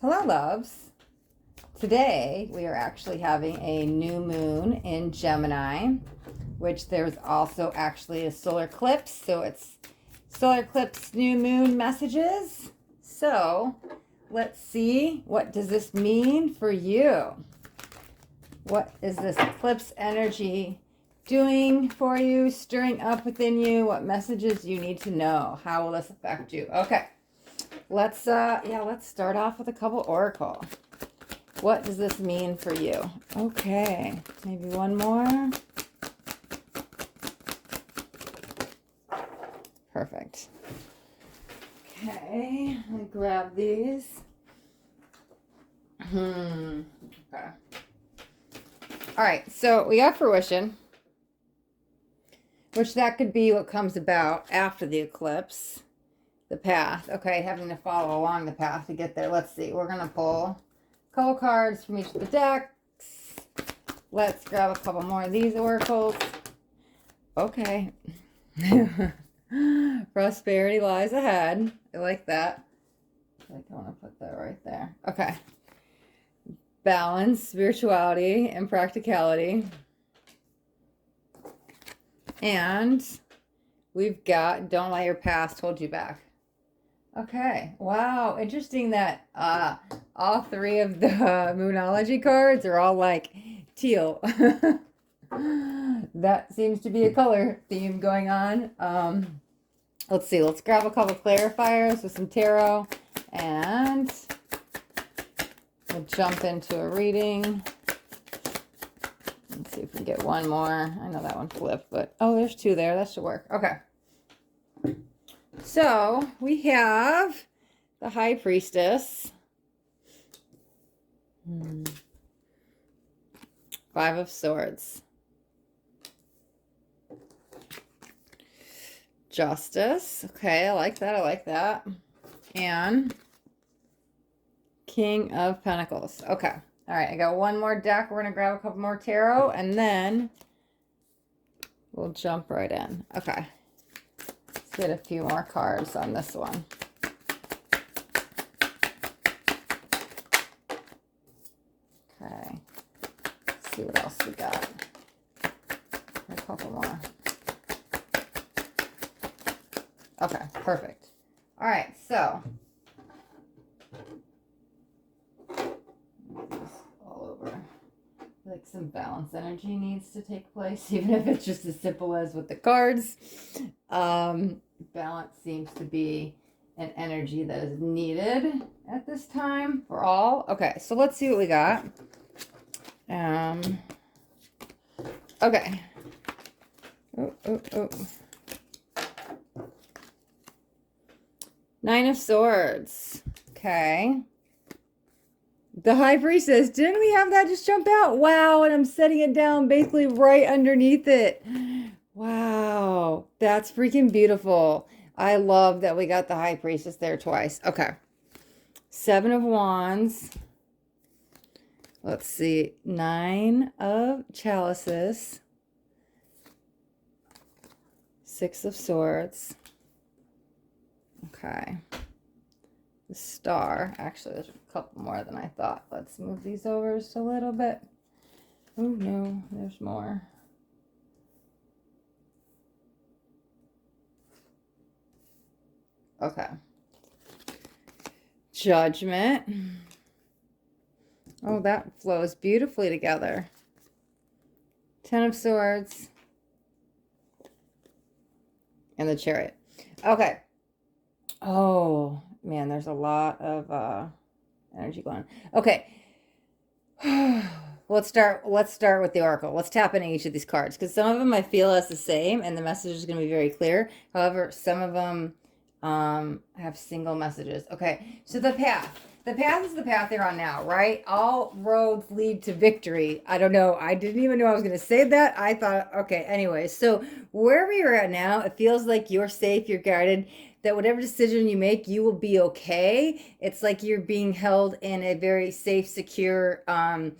Hello, loves. Today we are actually having a new moon in Gemini, which there's also actually a solar eclipse. So it's solar eclipse, new moon messages. So let's see, what does this mean for you? What is this eclipse energy doing for you, stirring up within you? What messages you need to know? How will this affect you? Okay. Let's start off with a couple oracle. What does this mean for you? Okay, maybe one more. Perfect. Okay, let me grab these. Okay. All right, so we got fruition, which that could be what comes about after the eclipse. The path. Okay, having to follow along the path to get there. Let's see. We're going to pull a couple cards from each of the decks. Let's grab a couple more of these oracles. Okay. Prosperity lies ahead. I like that. I think I want to put that right there. Okay. Balance, spirituality, and practicality. And we've got don't let your past hold you back. Okay. Wow. Interesting that all three of the Moonology cards are all like teal. That seems to be a color theme going on. Let's see. Let's grab a couple clarifiers with some tarot and we'll jump into a reading. Let's see if we can get one more. I know that one flipped, but oh, there's two there. That should work. Okay. So we have the High Priestess, Five of Swords, Justice. Okay, I like that. I like that. And King of Pentacles. Okay. All right, I got one more deck. We're going to grab a couple more tarot, and then we'll jump right in. Okay. Get a few more cards on this one. Okay. Let's see what else we got. A couple more. Okay, perfect. All right, so all over. Like some balance energy needs to take place, even if it's just as simple as with the cards. Balance seems to be an energy that is needed at this time for all. Okay, so let's see what we got. Okay. Oh. Nine of Swords. Okay. The High Priestess. Didn't we have that just jump out? Wow, and I'm setting it down basically right underneath it. Wow, that's freaking beautiful. I love that we got the High Priestess there twice. Okay. Seven of Wands. Let's see. Nine of Chalices. Six of Swords. Okay. The Star. Actually, there's a couple more than I thought. Let's move these over just a little bit. Oh, no. There's more. Okay. Judgment. Oh, that flows beautifully together. Ten of Swords. And the Chariot. Okay. Oh, man, there's a lot of energy going on. Okay. Let's start with the oracle. Let's tap into each of these cards because some of them I feel as the same and the message is going to be very clear. However, some of them have single messages. Okay, so the path. The path is the path they're on now, right? All roads lead to victory. I don't know. I didn't even know I was going to say that. I thought, okay, anyway. So wherever you're at now, it feels like you're safe, you're guarded, that whatever decision you make, you will be okay. It's like you're being held in a very safe, secure, I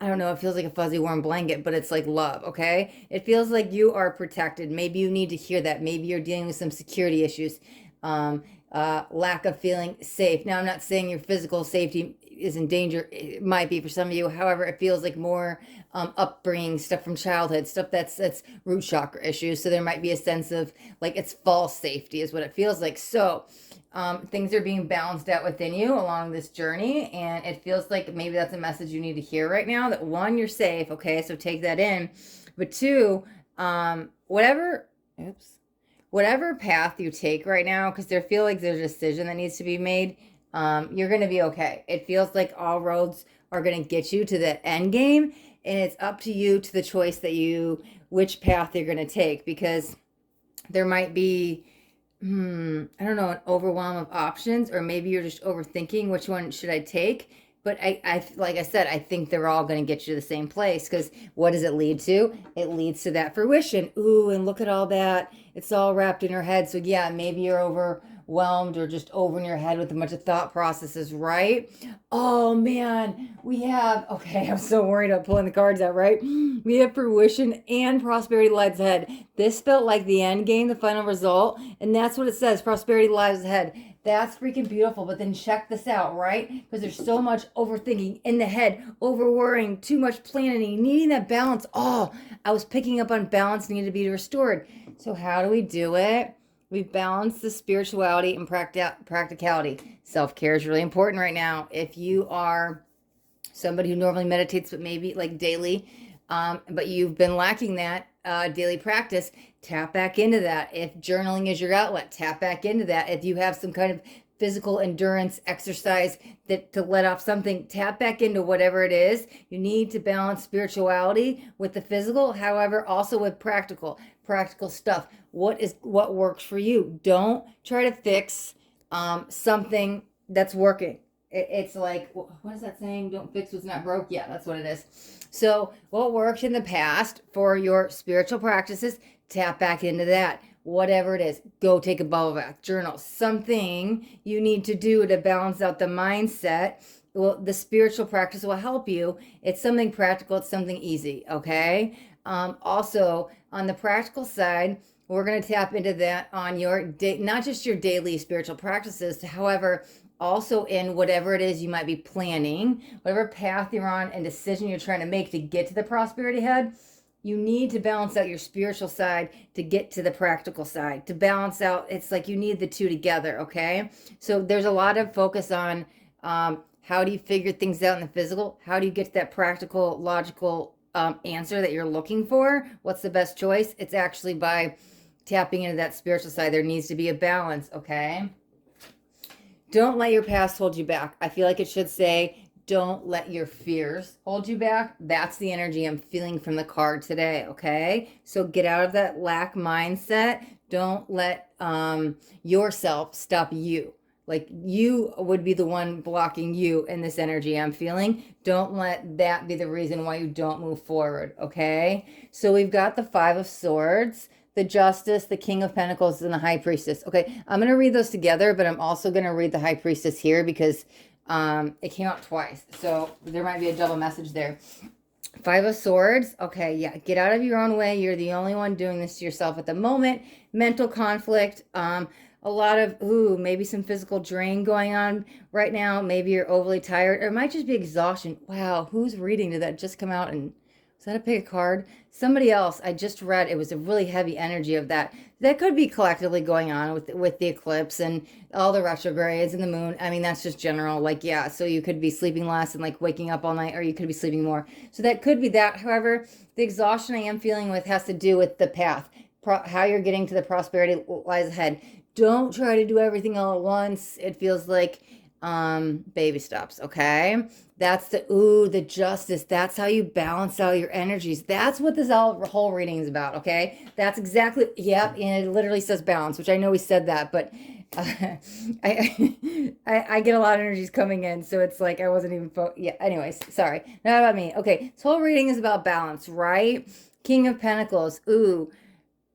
don't know, it feels like a fuzzy warm blanket, but it's like love, okay? It feels like you are protected. Maybe you need to hear that. Maybe you're dealing with some security issues. lack of feeling safe. Now, I'm not saying your physical safety is in danger. It might be for some of you. However, it feels like more upbringing, stuff from childhood, stuff that's root chakra issues. So there might be a sense of like it's false safety is what it feels like. So things are being balanced out within you along this journey, and it feels like maybe that's a message you need to hear right now, that one, you're safe, okay, so take that in, but two, whatever path you take right now, because there feel like there's a decision that needs to be made, you're going to be okay. It feels like all roads are going to get you to the end game, and it's up to you, to the choice that which path you're going to take, because there might be I don't know, an overwhelm of options, or maybe you're just overthinking which one should I take. But I like I said, I think they're all going to get you to the same place, because what does it lead to? It leads to that fruition. Ooh, and look at all that. It's all wrapped in your head. So yeah, maybe you're overwhelmed or just over in your head with a bunch of thought processes, right? Oh man, okay, I'm so worried about pulling the cards out, right? We have fruition and prosperity lies ahead. This felt like the end game, the final result, and that's what it says, prosperity lies ahead. That's freaking beautiful. But then check this out, right? Because there's so much overthinking in the head, over worrying, too much planning, needing that balance. Oh, I was picking up on balance needed to be restored. So how do we do it? We balance the spirituality and practicality. Self-care is really important right now. If you are somebody who normally meditates, but maybe like daily, but you've been lacking that daily practice, tap back into that. If journaling is your outlet, tap back into that. If you have some kind of physical endurance exercise that to let off something, tap back into whatever it is. You need to balance spirituality with the physical, however, also with practical stuff. What works for you? Don't try to fix something that's working. It's like, what is that saying? Don't fix what's not broke. Yeah, that's what it is. So what worked in the past for your spiritual practices, tap back into that. Whatever it is, go take a bubble bath, journal, something you need to do to balance out the mindset. Well, the spiritual practice will help you. It's something practical. It's something easy. Okay. Also, on the practical side, we're going to tap into that on your not just your daily spiritual practices, however, also in whatever it is you might be planning, whatever path you're on and decision you're trying to make to get to the prosperity head. You need to balance out your spiritual side to get to the practical side, to balance out. It's like you need the two together, okay? So there's a lot of focus on how do you figure things out in the physical? How do you get to that practical, logical answer that you're looking for? What's the best choice? It's actually by tapping into that spiritual side. There needs to be a balance, okay? Don't let your past hold you back. I feel like it should say, don't let your fears hold you back. That's the energy I'm feeling from the card today, okay? So get out of that lack mindset. Don't let yourself stop you. Like you would be the one blocking you in this energy I'm feeling. Don't let that be the reason why you don't move forward, okay? So we've got the Five of Swords, the Justice, the King of Pentacles, and the High Priestess. Okay, I'm going to read those together, but I'm also going to read the High Priestess here because it came out twice. So there might be a double message there. Five of Swords. Okay, yeah, get out of your own way. You're the only one doing this to yourself at the moment. Mental conflict. A lot of, maybe some physical drain going on right now. Maybe you're overly tired, or it might just be exhaustion. Wow, whose reading did that just come out? And was that a pick a card? Somebody else, I just read, it was a really heavy energy of that. That could be collectively going on with the eclipse and all the retrogrades and the moon. I mean, that's just general. Like, yeah, so you could be sleeping less and like waking up all night, or you could be sleeping more. So that could be that. However, the exhaustion I am feeling with has to do with the path, how you're getting to the prosperity lies ahead. Don't try to do everything all at once. It feels like baby steps, okay? That's the Justice. That's how you balance out your energies. That's what this whole reading is about, okay? That's exactly, yep, and it literally says balance, which I know we said that, but I get a lot of energies coming in, so it's like I wasn't even, yeah, anyways, sorry. Not about me. Okay, this whole reading is about balance, right? King of Pentacles,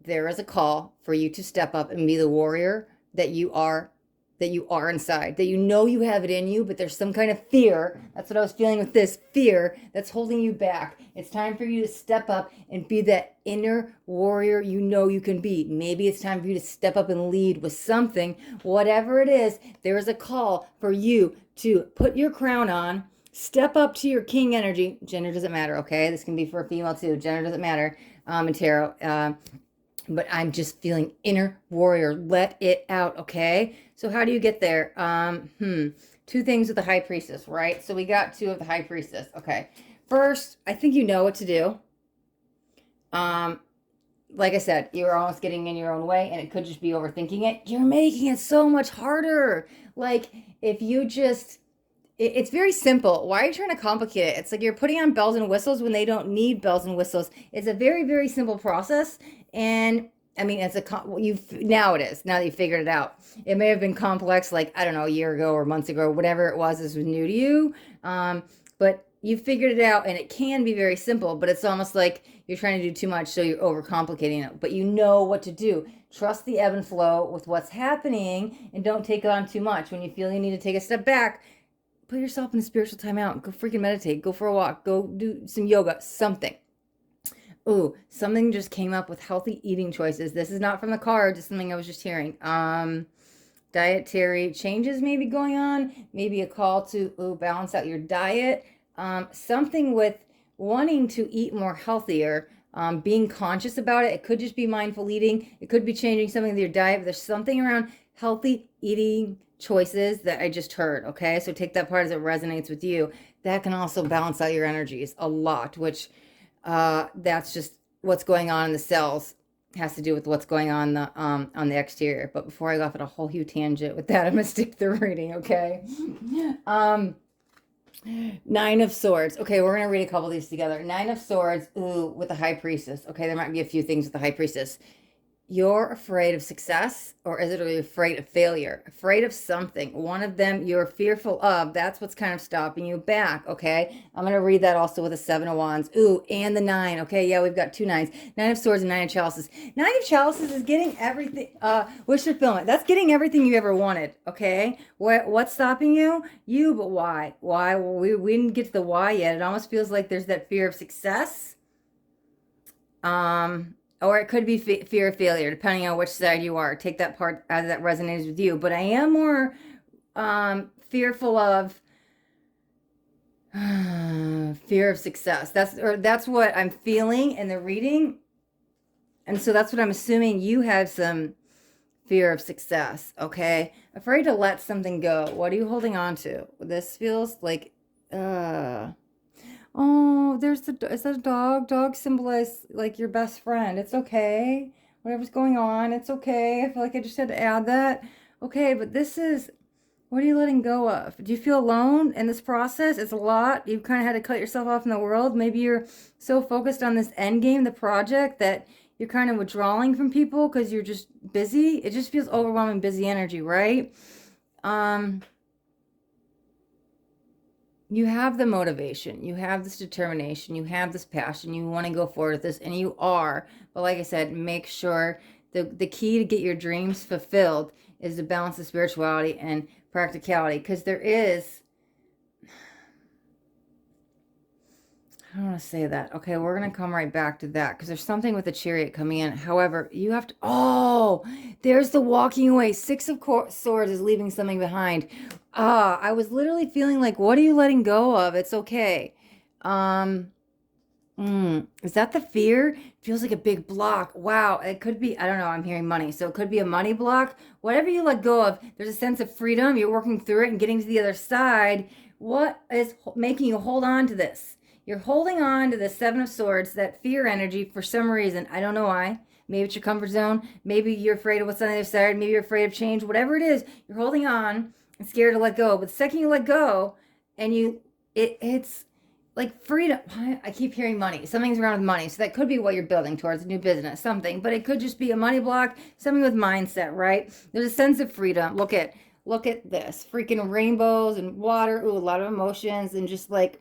there is a call for you to step up and be the warrior that you are that you are inside, that you know you have it in you, but there's some kind of fear. That's what I was feeling with this fear that's holding you back. It's time for you to step up and be that inner warrior you know you can be. Maybe it's time for you to step up and lead with something. Whatever it is, there is a call for you to put your crown on, step up to your king energy. Gender doesn't matter, okay? This can be for a female too. Gender doesn't matter in tarot. But I'm just feeling inner warrior. Let it out, okay? So how do you get there? Two things with the high priestess, right? So we got two of the high priestess. Okay. First, I think you know what to do. Like I said, you're almost getting in your own way, and it could just be overthinking it. You're making it so much harder. Like, if you just... It's very simple. Why are you trying to complicate it? It's like you're putting on bells and whistles when they don't need bells and whistles. It's a very, very simple process. And I mean, now it is. Now that you figured it out, it may have been complex, like, I don't know, a year ago or months ago, whatever it was. This was new to you, but you figured it out, and it can be very simple. But it's almost like you're trying to do too much, so you're overcomplicating it. But you know what to do. Trust the ebb and flow with what's happening, and don't take on too much. When you feel you need to take a step back, put yourself in a spiritual timeout. Go freaking meditate. Go for a walk. Go do some yoga. Something. Ooh, something just came up with healthy eating choices. This is not from the card, just something I was just hearing. Dietary changes maybe going on. Maybe a call to balance out your diet. Something with wanting to eat more healthier. Being conscious about it. It could just be mindful eating. It could be changing something with your diet. But there's something around healthy eating choices that I just heard, okay? So take that part as it resonates with you. That can also balance out your energies a lot, which that's just what's going on in the cells. Has to do with what's going on the exterior. But before I go off at a whole huge tangent with that, I'm gonna stick to the reading, okay? 9 of Swords. Okay, we're gonna read a couple of these together. 9 of Swords, with the High Priestess. Okay, there might be a few things with the High Priestess. You're afraid of success, or is it really afraid of failure? Afraid of something. One of them you're fearful of. That's what's kind of stopping you back, okay? I'm going to read that also with a 7 of Wands. And the 9. Okay, yeah, we've got 2 9s. 9 of Swords and 9 of Chalices. 9 of Chalices is getting everything, wish fulfillment. That's getting everything you ever wanted, okay? What's stopping you? You, but why? Why? Well, we didn't get to the why yet. It almost feels like there's that fear of success. Or it could be fear of failure, depending on which side you are. Take that part as that resonates with you. But I am more fearful of fear of success. That's what I'm feeling in the reading. And so that's what I'm assuming you have some fear of success, okay? Afraid to let something go. What are you holding on to? This feels like... Oh, is that a dog? Dogs symbolize like your best friend. It's okay. Whatever's going on, it's okay. I feel like I just had to add that. Okay, but this is, what are you letting go of? Do you feel alone in this process? It's a lot. You've kind of had to cut yourself off in the world. Maybe you're so focused on this end game, the project, that you're kind of withdrawing from people because you're just busy. It just feels overwhelming, busy energy, right? You have the motivation, you have this determination, you have this passion, you want to go forward with this, and you are. But like I said, make sure the key to get your dreams fulfilled is to balance the spirituality and practicality. Because there is... I don't want to say that. Okay, we're going to come right back to that. Because there's something with the Chariot coming in. However, you have to... Oh, there's the walking away. 6 of Swords is leaving something behind. I was literally feeling like, what are you letting go of? It's okay. Is that the fear? It feels like a big block. Wow, it could be, I don't know, I'm hearing money. So it could be a money block. Whatever you let go of, there's a sense of freedom. You're working through it and getting to the other side. What is making you hold on to this? You're holding on to the 7 of Swords, that fear energy, for some reason. I don't know why. Maybe it's your comfort zone. Maybe you're afraid of what's on the other side. Maybe you're afraid of change. Whatever it is, you're holding on and scared to let go. But the second you let go, and it's like freedom. I keep hearing money. Something's around with money. So that could be what you're building towards, a new business, something. But it could just be a money block, something with mindset, right? There's a sense of freedom. Look at this. Freaking rainbows and water. Ooh, a lot of emotions. And just like,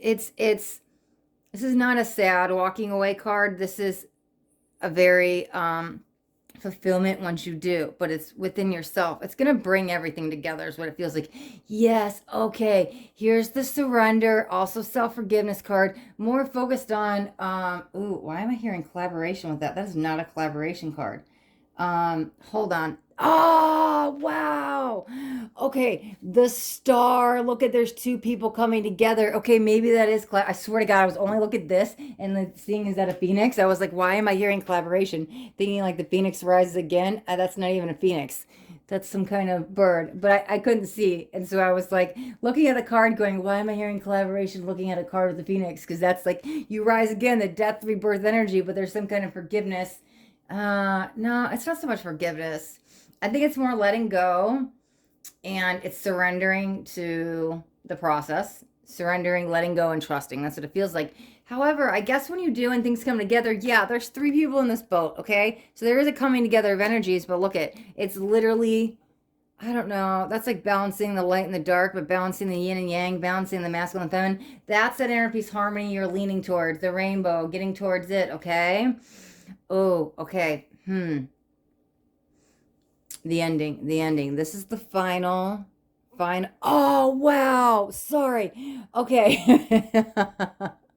this is not a sad walking away card. This is a very fulfillment once you do, but it's within yourself. It's going to bring everything together is what it feels like. Yes, okay, here's the surrender, also self-forgiveness card, more focused on, ooh, why am I hearing collaboration with that? That is not a collaboration card. Hold on. Oh, wow. Okay, the star. Look at, there's two people coming together. Okay, maybe that is, I swear to God, I was only looking at this and the seeing is that a phoenix. I was like, why am I hearing collaboration? Thinking like the phoenix rises again. That's not even a phoenix. That's some kind of bird, but I couldn't see. And so I was like looking at the card going, why am I hearing collaboration looking at a card with the phoenix? Because that's like, you rise again, the death, rebirth energy, but there's some kind of forgiveness. No, it's not so much forgiveness. I think it's more letting go, and it's surrendering to the process, surrendering, letting go, and trusting. That's what it feels like. However, I guess when you do and things come together, yeah, there's three people in this boat, okay? So there is a coming together of energies, but look it's literally, I don't know, that's like balancing the light and the dark, but balancing the yin and yang, balancing the masculine and feminine. That's that inner peace harmony you're leaning towards, the rainbow, getting towards it, okay? Oh, okay. The ending. This is the final. Oh, wow. Sorry. Okay.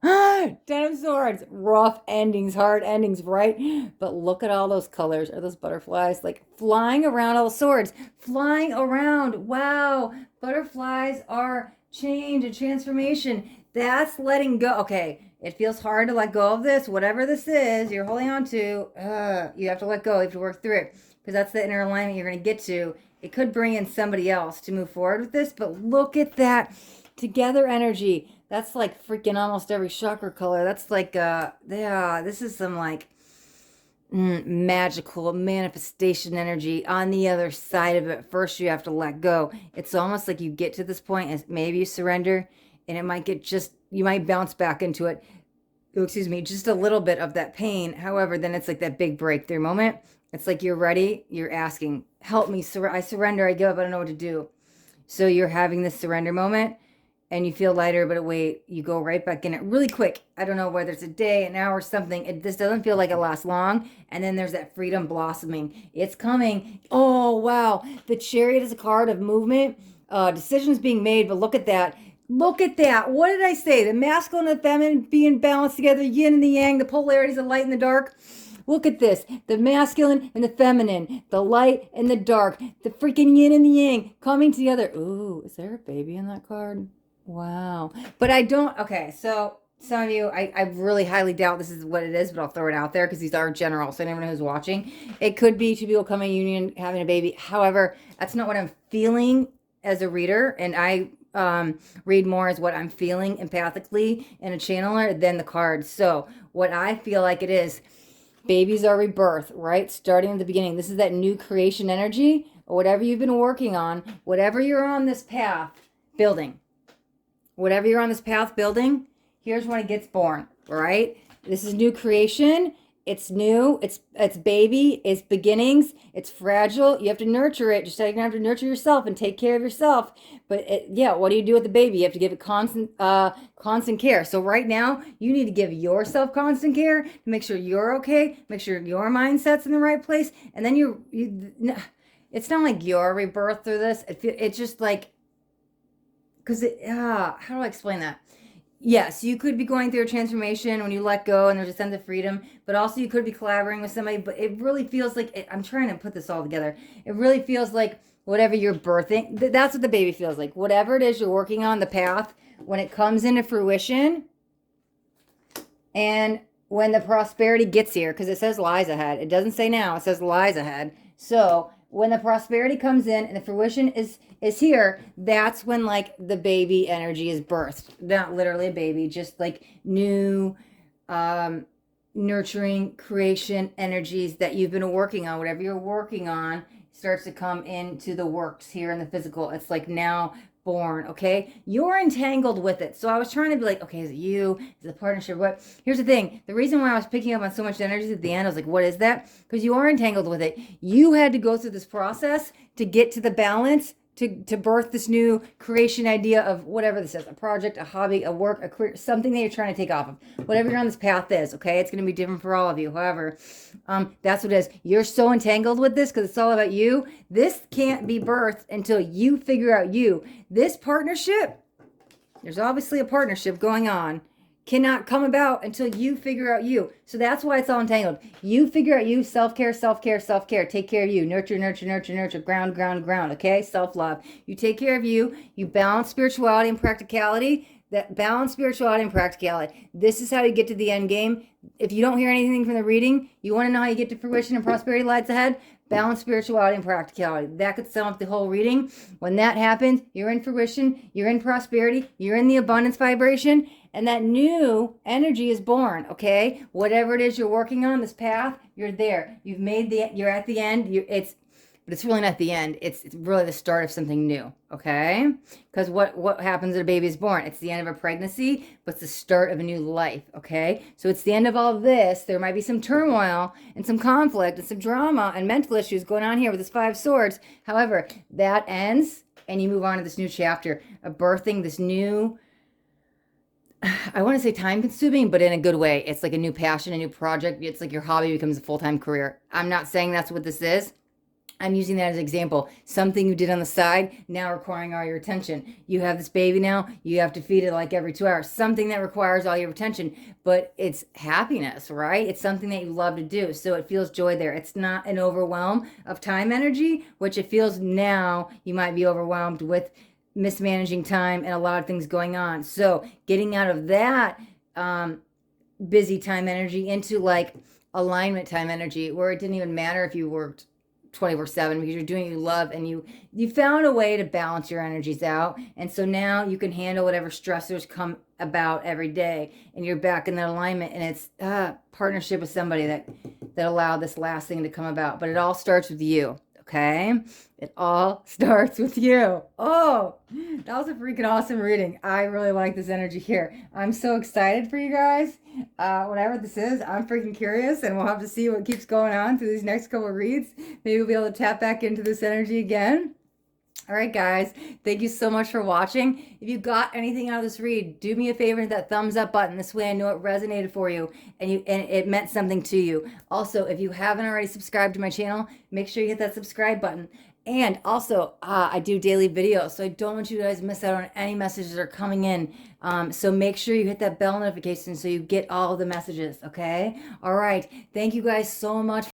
Ten of Swords. Rough endings, hard endings, right? But look at all those colors. Are those butterflies? Like flying around all the swords. Flying around. Wow. Butterflies are change and transformation. That's letting go. Okay. It feels hard to let go of this. Whatever this is you're holding on to, you have to let go. You have to work through it. Because that's the inner alignment you're going to get to. It could bring in somebody else to move forward with this, but look at that together energy. That's like freaking almost every chakra color. That's like, yeah, this is some like magical manifestation energy on the other side of it. First, you have to let go. It's almost like you get to this point and maybe you surrender, and it might get you might bounce back into it. Oh, excuse me, just a little bit of that pain. However, then it's like that big breakthrough moment. It's like you're ready. You're asking, help me. I surrender. I give up. I don't know what to do. So you're having this surrender moment and you feel lighter, but wait, you go right back in it really quick. I don't know whether it's a day, an hour, something. This doesn't feel like it lasts long. And then there's that freedom blossoming. It's coming. Oh, wow. The Chariot is a card of movement, decisions being made. But look at that. Look at that. What did I say? The masculine and the feminine being balanced together, yin and the yang, the polarities of light and the dark. Look at this. The masculine and the feminine, the light and the dark, the freaking yin and the yang coming together. Ooh, is there a baby in that card? Wow. But I don't, okay, so some of you, I really highly doubt this is what it is, but I'll throw it out there because these are general, so I never know who's watching. It could be two people coming union, having a baby. However, that's not what I'm feeling as a reader, and I read more as what I'm feeling empathically in a channeler than the cards. So what I feel like it is, babies are rebirth, right? Starting at the beginning. This is that new creation energy, or whatever you've been working on, whatever you're on this path building. Whatever you're on this path building, here's when it gets born, right? This is new creation. It's new. It's baby. It's beginnings. It's fragile. You have to nurture it. Just like you're going to have to nurture yourself and take care of yourself. But yeah, what do you do with the baby? You have to give it constant care. So right now, you need to give yourself constant care to make sure you're okay, make sure your mindset's in the right place. And then it's not like your rebirth through this. It's just like, because how do I explain that? Yes, you could be going through a transformation when you let go and there's a sense of freedom, but also you could be collaborating with somebody, but it really feels like, I'm trying to put this all together. It really feels like whatever you're birthing, that's what the baby feels like. Whatever it is you're working on, the path, when it comes into fruition and when the prosperity gets here, because it says lies ahead. It doesn't say now, it says lies ahead. So when the prosperity comes in and the fruition is here, that's when like the baby energy is birthed. Not literally a baby, just like new nurturing creation energies that you've been working on. Whatever you're working on starts to come into the works here in the physical. It's like now born, okay? You're entangled with it. So I was trying to be like, okay, is it you? Is it a partnership? What? Here's the thing. The reason why I was picking up on so much energy at the end, I was like, what is that? Because you are entangled with it. You had to go through this process to get to the balance to birth this new creation idea of whatever this is, a project, a hobby, a work, a career, something that you're trying to take off of. Whatever you're on this path is, okay? It's going to be different for all of you. However, that's what it is. You're so entangled with this because it's all about you. This can't be birthed until you figure out you. This partnership, there's obviously a partnership going on, cannot come about until you figure out you. So that's why it's all entangled. You figure out you, self-care, self-care, self-care. Take care of you. Nurture, nurture, nurture, nurture. Ground, ground, ground. Okay? Self-love. You take care of you. You balance spirituality and practicality. That balance spirituality and practicality. This is how you get to the end game. If you don't hear anything from the reading, you want to know how you get to fruition and prosperity lights ahead? Balance spirituality and practicality. That could sum up the whole reading. When that happens, you're in fruition, you're in prosperity, you're in the abundance vibration, and that new energy is born, okay? Whatever it is you're working on, this path, you're there. You've made you're at the end. But it's really not the end. It's really the start of something new, okay? Because what happens when a baby is born? It's the end of a pregnancy, but it's the start of a new life, okay? So it's the end of all of this. There might be some turmoil and some conflict and some drama and mental issues going on here with this 5 swords. However, that ends, and you move on to this new chapter of birthing this new, I want to say time-consuming, but in a good way. It's like a new passion, a new project. It's like your hobby becomes a full-time career. I'm not saying that's what this is. I'm using that as an example. Something you did on the side, now requiring all your attention. You have this baby now, you have to feed it like every 2 hours. Something that requires all your attention, but it's happiness, right? It's something that you love to do, so it feels joy there. It's not an overwhelm of time energy, which it feels now you might be overwhelmed with mismanaging time and a lot of things going on. So getting out of that busy time energy into like alignment time energy, where it didn't even matter if you worked 24/7 because you're doing what you love, and you found a way to balance your energies out, and so now you can handle whatever stressors come about every day, and you're back in that alignment. And it's partnership with somebody that allowed this last thing to come about. But it all starts with you, okay? It all starts with you. Oh, that was a freaking awesome reading. I really like this energy here. I'm so excited for you guys. Whatever this is, I'm freaking curious, and we'll have to see what keeps going on through these next couple of reads. Maybe we'll be able to tap back into this energy again. All right, guys, thank you so much for watching. If you got anything out of this read, do me a favor and hit that thumbs up button. This way I know it resonated for you and it meant something to you. Also, if you haven't already subscribed to my channel, make sure you hit that subscribe button. And also, I do daily videos, so I don't want you guys to miss out on any messages that are coming in. So make sure you hit that bell notification so you get all the messages, okay? All right. Thank you guys so much